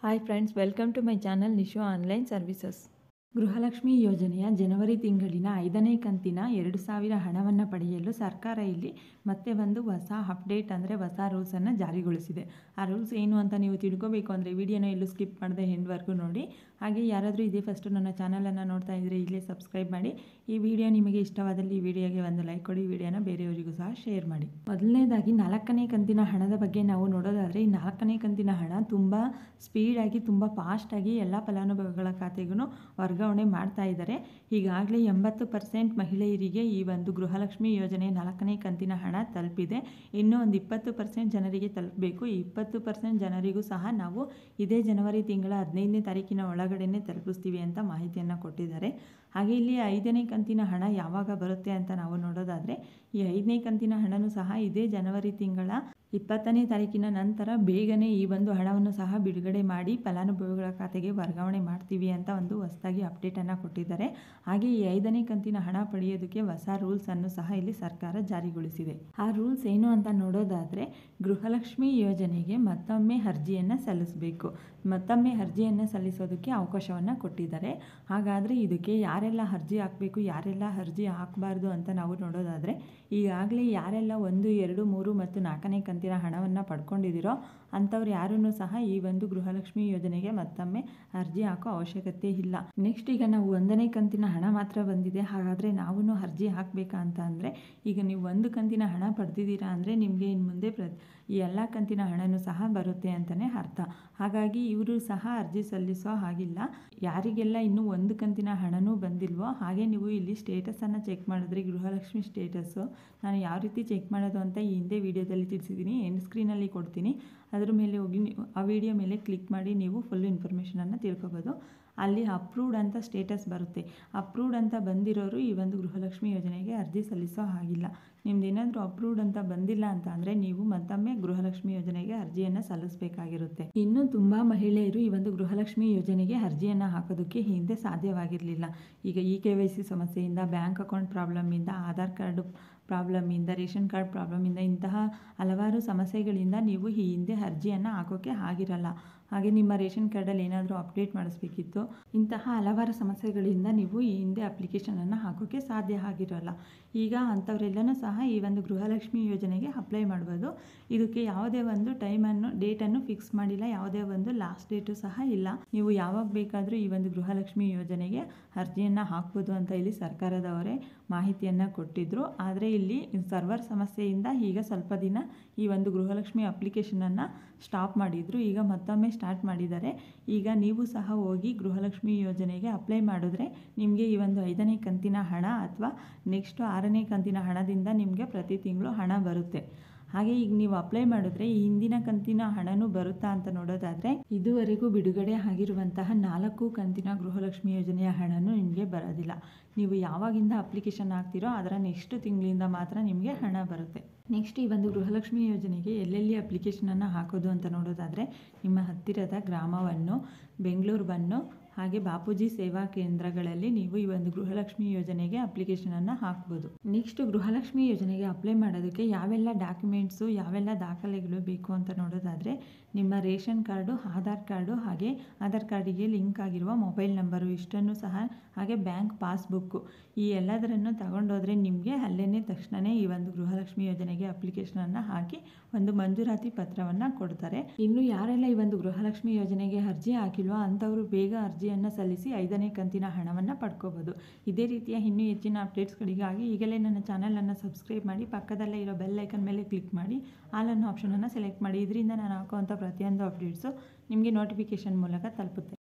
Hi friends, welcome to my channel Nisho Online Services. Gruhalakshmi ಯೋಜನೆಯ ಜನವರಿ ತಿಂಗಳಿನ 5ನೇ ಕಂತಿನ 2000 ಹಣವನ್ನು ಪಡೆಯಲು ಸರ್ಕಾರ ಇಲ್ಲಿ ಮತ್ತೆ ಒಂದು ಹೊಸ ಅಪ್ಡೇಟ್ ಅಂದರೆ ಹೊಸ ರೂಲ್ಸನ್ನು ಜಾರಿಗೊಳಿಸಿದೆ. ಆ ರೂಲ್ಸ್ ಏನು ಅಂತ ನೀವು ತಿಳ್ಕೋಬೇಕು ಅಂದರೆ ವಿಡಿಯೋನ ಎಲ್ಲೂ ಸ್ಕಿಪ್ ಮಾಡದೆ ಎಂಡ್ವರೆಗೂ ನೋಡಿ. ಹಾಗೆ ಯಾರಾದರೂ ಇದೇ ಫಸ್ಟು ನನ್ನ ಚಾನಲನ್ನು ನೋಡ್ತಾ ಇದ್ದರೆ ಇಲ್ಲೇ ಸಬ್ಸ್ಕ್ರೈಬ್ ಮಾಡಿ. ಈ ವಿಡಿಯೋ ನಿಮಗೆ ಇಷ್ಟವಾದಲ್ಲಿ ಈ ವಿಡಿಯೋಗೆ ಒಂದು ಲೈಕ್ ಕೊಡಿ, ವಿಡಿಯೋನ ಬೇರೆಯವರಿಗೂ ಸಹ ಶೇರ್ ಮಾಡಿ. ಮೊದಲನೇದಾಗಿ 4ನೇ ಕಂತಿನ ಹಣದ ಬಗ್ಗೆ ನಾವು ನೋಡೋದಾದರೆ ಈ 4ನೇ ಕಂತಿನ ಹಣ ತುಂಬ ಸ್ಪೀಡಾಗಿ ತುಂಬ ಫಾಸ್ಟಾಗಿ ಎಲ್ಲ ಫಲಾನುಭವಿಗಳ ಖಾತೆಗೂ ವರ್ಗಾವಣೆ ಮಾಡ್ತಾ ಇದ್ದಾರೆ. ಈಗಾಗಲೇ 80% ಮಹಿಳೆಯರಿಗೆ ಈ ಒಂದು ಗೃಹಲಕ್ಷ್ಮಿ ಯೋಜನೆ 4ನೇ ಕಂತಿನ ಹಣ ತಲುಪಿದೆ. ಇನ್ನೂ ಒಂದು 20% ಜನರಿಗೆ ತಲುಪಬೇಕು. ಈ 20% ಜನರಿಗೂ ಸಹ ನಾವು ಇದೇ ಜನವರಿ ತಿಂಗಳ 15ನೇ ತಾರೀಕಿನ ಒಳಗಡೆನೆ ತಲುಪಿಸ್ತೀವಿ ಅಂತ ಮಾಹಿತಿಯನ್ನು ಕೊಟ್ಟಿದ್ದಾರೆ. ಹಾಗೆ ಇಲ್ಲಿ 5ನೇ ಕಂತಿನ ಹಣ ಯಾವಾಗ ಬರುತ್ತೆ ಅಂತ ನಾವು ನೋಡೋದಾದರೆ ಈ 5ನೇ ಕಂತಿನ ಹಣನೂ ಸಹ ಇದೇ ಜನವರಿ ತಿಂಗಳ 20ನೇ ತಾರೀಕಿನ ನಂತರ ಬೇಗನೆ ಈ ಒಂದು ಹಣವನ್ನು ಸಹ ಬಿಡುಗಡೆ ಮಾಡಿ ಫಲಾನುಭವಿಗಳ ಖಾತೆಗೆ ವರ್ಗಾವಣೆ ಮಾಡ್ತೀವಿ ಅಂತ ಒಂದು ಹೊಸದಾಗಿ ಅಪ್ಡೇಟನ್ನು ಕೊಟ್ಟಿದ್ದಾರೆ. ಹಾಗೆ ಈ 5ನೇ ಕಂತಿನ ಹಣ ಪಡೆಯೋದಕ್ಕೆ ಹೊಸ ರೂಲ್ಸನ್ನು ಸಹ ಇಲ್ಲಿ ಸರ್ಕಾರ ಜಾರಿಗೊಳಿಸಿದೆ. ಆ ರೂಲ್ಸ್ ಏನು ಅಂತ ನೋಡೋದಾದರೆ ಗೃಹಲಕ್ಷ್ಮಿ ಯೋಜನೆಗೆ ಮತ್ತೊಮ್ಮೆ ಅರ್ಜಿಯನ್ನು ಸಲ್ಲಿಸಬೇಕು. ಮತ್ತೊಮ್ಮೆ ಅರ್ಜಿಯನ್ನು ಸಲ್ಲಿಸೋದಕ್ಕೆ ಅವಕಾಶವನ್ನು ಕೊಟ್ಟಿದ್ದಾರೆ. ಹಾಗಾದರೆ ಇದಕ್ಕೆ ಯಾರೆಲ್ಲ ಅರ್ಜಿ ಹಾಕಬೇಕು, ಯಾರೆಲ್ಲ ಅರ್ಜಿ ಹಾಕಬಾರ್ದು ಅಂತ ನಾವು ನೋಡೋದಾದರೆ ಈಗಾಗಲೇ ಯಾರೆಲ್ಲ 1, 2, 3 ಮತ್ತು 4ನೇ ಕಂತಿನ ಹಣವನ್ನು ಪಡ್ಕೊಂಡಿದ್ದೀರೋ ಅಂಥವ್ರು ಯಾರೂ ಸಹ ಈ ಒಂದು ಗೃಹಲಕ್ಷ್ಮಿ ಯೋಜನೆಗೆ ಮತ್ತೊಮ್ಮೆ ಅರ್ಜಿ ಹಾಕೋ ಅವಶ್ಯಕತೆ ಇಲ್ಲ. ನೆಕ್ಸ್ಟ್ ಈಗ ನಾವು 1ನೇ ಕಂತಿನ ಹಣ ಮಾತ್ರ ಬಂದಿದೆ, ಹಾಗಾದರೆ ನಾವು ಅರ್ಜಿ ಹಾಕಬೇಕಾ ಅಂತ ಅಂದರೆ ಈಗ ನೀವು 1 ಕಂತಿನ ಹಣ ಪಡೆದಿದ್ದೀರಾ ಅಂದರೆ ನಿಮಗೆ ಇನ್ನು ಮುಂದೆ ಈ ಎಲ್ಲ ಕಂತಿನ ಹಣನೂ ಸಹ ಬರುತ್ತೆ ಅಂತಲೇ ಅರ್ಥ. ಹಾಗಾಗಿ ಇವರು ಸಹ ಅರ್ಜಿ ಸಲ್ಲಿಸೋ ಹಾಗಿಲ್ಲ. ಯಾರಿಗೆಲ್ಲ ಇನ್ನೂ 1 ಕಂತಿನ ಹಣನೂ ಬಂದಿಲ್ವೋ ಹಾಗೆ ನೀವು ಇಲ್ಲಿ ಸ್ಟೇಟಸನ್ನು ಚೆಕ್ ಮಾಡಿದ್ರೆ ಗೃಹಲಕ್ಷ್ಮಿ ಸ್ಟೇಟಸ್ಸು ನಾನು ಯಾವ ರೀತಿ ಚೆಕ್ ಮಾಡೋದು ಅಂತ ಈ ಹಿಂದೆ ವಿಡಿಯೋದಲ್ಲಿ ತಿಳಿಸಿದ್ದೀನಿ, ಎಂಡ್ ಸ್ಕ್ರೀನಲ್ಲಿ ಕೊಡ್ತೀನಿ. ಅದ್ರ ಮೇಲೆ ಹೋಗಿ ಆ ವಿಡಿಯೋ ಮೇಲೆ ಕ್ಲಿಕ್ ಮಾಡಿ ನೀವು ಫುಲ್ ಇನ್ಫಾರ್ಮೇಷನನ್ನು ತಿಳ್ಕೊಬೋದು. ಅಲ್ಲಿ ಅಪ್ರೂವ್ಡ್ ಅಂತ ಸ್ಟೇಟಸ್ ಬರುತ್ತೆ. ಅಪ್ರೂವ್ಡ್ ಅಂತ ಬಂದಿರೋರು ಈ ಒಂದು ಗೃಹಲಕ್ಷ್ಮಿ ಯೋಜನೆಗೆ ಅರ್ಜಿ ಸಲ್ಲಿಸೋ ಹಾಗಿಲ್ಲ. ನಿಮ್ದು ಏನಾದರೂ ಅಪ್ರೂವ್ಡ್ ಅಂತ ಬಂದಿಲ್ಲ ಅಂತ ಅಂದರೆ ನೀವು ಮತ್ತೊಮ್ಮೆ ಗೃಹಲಕ್ಷ್ಮಿ ಯೋಜನೆಗೆ ಅರ್ಜಿಯನ್ನು ಸಲ್ಲಿಸಬೇಕಾಗಿರುತ್ತೆ. ಇನ್ನು ತುಂಬ ಮಹಿಳೆಯರು ಈ ಒಂದು ಗೃಹಲಕ್ಷ್ಮಿ ಯೋಜನೆಗೆ ಅರ್ಜಿಯನ್ನು ಹಾಕೋದಕ್ಕೆ ಹಿಂದೆ ಸಾಧ್ಯವಾಗಿರಲಿಲ್ಲ. ಈಗ KYC ಸಮಸ್ಯೆಯಿಂದ, ಬ್ಯಾಂಕ್ ಅಕೌಂಟ್ ಪ್ರಾಬ್ಲಮ್ಮಿಂದ, ಆಧಾರ್ ಕಾರ್ಡು ಪ್ರಾಬ್ಲಮ್ಮಿಂದ, ರೇಷನ್ ಕಾರ್ಡ್ ಪ್ರಾಬ್ಲಮ್ಮಿಂದ ಇಂತಹ ಹಲವಾರು ಸಮಸ್ಯೆಗಳಿಂದ ನೀವು ಈ ಹಿಂದೆ ಅರ್ಜಿಯನ್ನು ಹಾಕೋಕ್ಕೆ ಆಗಿರಲ್ಲ. ಹಾಗೆ ನಿಮ್ಮ ರೇಷನ್ ಕಾರ್ಡಲ್ಲಿ ಏನಾದರೂ ಅಪ್ಡೇಟ್ ಮಾಡಿಸ್ಬೇಕಿತ್ತು, ಇಂತಹ ಹಲವಾರು ಸಮಸ್ಯೆಗಳಿಂದ ನೀವು ಈ ಹಿಂದೆ ಅಪ್ಲಿಕೇಶನನ್ನು ಹಾಕೋಕ್ಕೆ ಸಾಧ್ಯ ಆಗಿರೋಲ್ಲ. ಈಗ ಅಂಥವರೆಲ್ಲನೂ ಸಹ ಈ ಒಂದು ಗೃಹಲಕ್ಷ್ಮಿ ಯೋಜನೆಗೆ ಅಪ್ಲೈ ಮಾಡ್ಬೋದು. ಇದಕ್ಕೆ ಯಾವುದೇ ಒಂದು ಡೇಟನ್ನು ಫಿಕ್ಸ್ ಮಾಡಿಲ್ಲ, ಯಾವುದೇ ಒಂದು ಲಾಸ್ಟ್ ಡೇಟು ಸಹ ಇಲ್ಲ. ನೀವು ಯಾವಾಗ ಬೇಕಾದರೂ ಈ ಒಂದು ಗೃಹಲಕ್ಷ್ಮಿ ಯೋಜನೆಗೆ ಅರ್ಜಿಯನ್ನು ಹಾಕ್ಬೋದು ಅಂತ ಇಲ್ಲಿ ಸರ್ಕಾರದವರೇ ಮಾಹಿತಿಯನ್ನು ಕೊಟ್ಟಿದ್ದರು. ಆದರೆ ಇಲ್ಲಿ ಸರ್ವರ್ ಸಮಸ್ಯೆಯಿಂದ ಈಗ ಸ್ವಲ್ಪ ದಿನ ಈ ಒಂದು ಗೃಹಲಕ್ಷ್ಮಿ ಅಪ್ಲಿಕೇಶನನ್ನು ಸ್ಟಾಪ್ ಮಾಡಿದರು. ಈಗ ಮತ್ತೊಮ್ಮೆ ಸ್ಟಾರ್ಟ್ ಮಾಡಿದ್ದಾರೆ. ಈಗ ನೀವು ಸಹ ಹೋಗಿ ಗೃಹಲಕ್ಷ್ಮಿ ಯೋಜನೆಗೆ ಅಪ್ಲೈ ಮಾಡಿದ್ರೆ ನಿಮಗೆ ಈ ಒಂದು 5ನೇ ಕಂತಿನ ಹಣ ಅಥವಾ ನೆಕ್ಸ್ಟ್ 6ನೇ ಕಂತಿನ ಹಣದಿಂದ ನಿಮಗೆ ಪ್ರತಿ ತಿಂಗಳು ಹಣ ಬರುತ್ತೆ. ಹಾಗೆ ಈಗ ನೀವು ಅಪ್ಲೈ ಮಾಡಿದ್ರೆ ಈ ಹಿಂದಿನ ಕಂತಿನ ಹಣನೂ ಬರುತ್ತಾ ಅಂತ ನೋಡೋದಾದರೆ ಇದುವರೆಗೂ ಬಿಡುಗಡೆ ಆಗಿರುವಂತಹ 4 ಕಂತಿನ ಗೃಹಲಕ್ಷ್ಮಿ ಯೋಜನೆಯ ಹಣನೂ ನಿಮಗೆ ಬರೋದಿಲ್ಲ. ನೀವು ಯಾವಾಗಿಂದ ಅಪ್ಲಿಕೇಶನ್ ಹಾಕ್ತಿರೋ ಅದರ ನೆಕ್ಸ್ಟ್ ತಿಂಗಳಿಂದ ಮಾತ್ರ ನಿಮಗೆ ಹಣ ಬರುತ್ತೆ. ನೆಕ್ಸ್ಟ್ ಈ ಒಂದು ಗೃಹಲಕ್ಷ್ಮಿ ಯೋಜನೆಗೆ ಎಲ್ಲೆಲ್ಲಿ ಅಪ್ಲಿಕೇಶನನ್ನು ಹಾಕೋದು ಅಂತ ನೋಡೋದಾದರೆ ನಿಮ್ಮ ಹತ್ತಿರದ ಗ್ರಾಮವನ್ನು, ಬೆಂಗಳೂರನ್ನು ಹಾಗೆ ಬಾಪೂಜಿ ಸೇವಾ ಕೇಂದ್ರಗಳಲ್ಲಿ ನೀವು ಈ ಒಂದು ಗೃಹಲಕ್ಷ್ಮಿ ಯೋಜನೆಗೆ ಅಪ್ಲಿಕೇಶನನ್ನು ಹಾಕ್ಬೋದು. ನೆಕ್ಸ್ಟ್ ಗೃಹಲಕ್ಷ್ಮಿ ಯೋಜನೆಗೆ ಅಪ್ಲೈ ಮಾಡೋದಕ್ಕೆ ಯಾವೆಲ್ಲ ಡಾಕ್ಯುಮೆಂಟ್ಸು, ಯಾವೆಲ್ಲ ದಾಖಲೆಗಳು ಬೇಕು ಅಂತ ನೋಡೋದಾದರೆ ನಿಮ್ಮ ರೇಷನ್ ಕಾರ್ಡು, ಆಧಾರ್ ಕಾರ್ಡು, ಹಾಗೆ ಆಧಾರ್ ಕಾರ್ಡಿಗೆ ಲಿಂಕ್ ಆಗಿರುವ ಮೊಬೈಲ್ ನಂಬರು ಇಷ್ಟನ್ನು ಸಹ, ಹಾಗೆ ಬ್ಯಾಂಕ್ ಪಾಸ್ಬುಕ್ಕು ಈ ಎಲ್ಲದರನ್ನು ತಗೊಂಡೋದ್ರೆ ನಿಮಗೆ ಅಲ್ಲೇ ತಕ್ಷಣವೇ ಈ ಒಂದು ಗೃಹಲಕ್ಷ್ಮಿ ಯೋಜನೆಗೆ ಅಪ್ಲಿಕೇಶನನ್ನು ಹಾಕಿ ಒಂದು ಮಂಜೂರಾತಿ ಪತ್ರವನ್ನು ಕೊಡ್ತಾರೆ. ಇನ್ನು ಯಾರೆಲ್ಲ ಈ ಒಂದು ಗೃಹಲಕ್ಷ್ಮಿ ಯೋಜನೆಗೆ ಅರ್ಜಿ ಹಾಕಿಲ್ವೋ ಅಂಥವರು ಬೇಗ ಅರ್ಜಿಯನ್ನು ಸಲ್ಲಿಸಿ 5ನೇ ಕಂತಿನ ಹಣವನ್ನು ಪಡ್ಕೋಬೋದು. ಇದೇ ರೀತಿಯ ಇನ್ನೂ ಹೆಚ್ಚಿನ ಅಪ್ಡೇಟ್ಸ್ಗಳಿಗಾಗಿ ಈಗಲೇ ನನ್ನ ಚಾನಲನ್ನು ಸಬ್ಸ್ಕ್ರೈಬ್ ಮಾಡಿ, ಪಕ್ಕದಲ್ಲೇ ಇರೋ ಬೆಲ್ ಐಕನ್ ಮೇಲೆ ಕ್ಲಿಕ್ ಮಾಡಿ ಆಲ್ ಅನ್ನೋ ಆಪ್ಷನನ್ನು ಸೆಲೆಕ್ಟ್ ಮಾಡಿ. ಇದರಿಂದ ನಾನು ಹಾಕುವಂಥ ಪ್ರತಿಯೊಂದು ಅಪ್ಡೇಟ್ಸು ನಿಮಗೆ ನೋಟಿಫಿಕೇಷನ್ ಮೂಲಕ ತಲುಪುತ್ತೆ.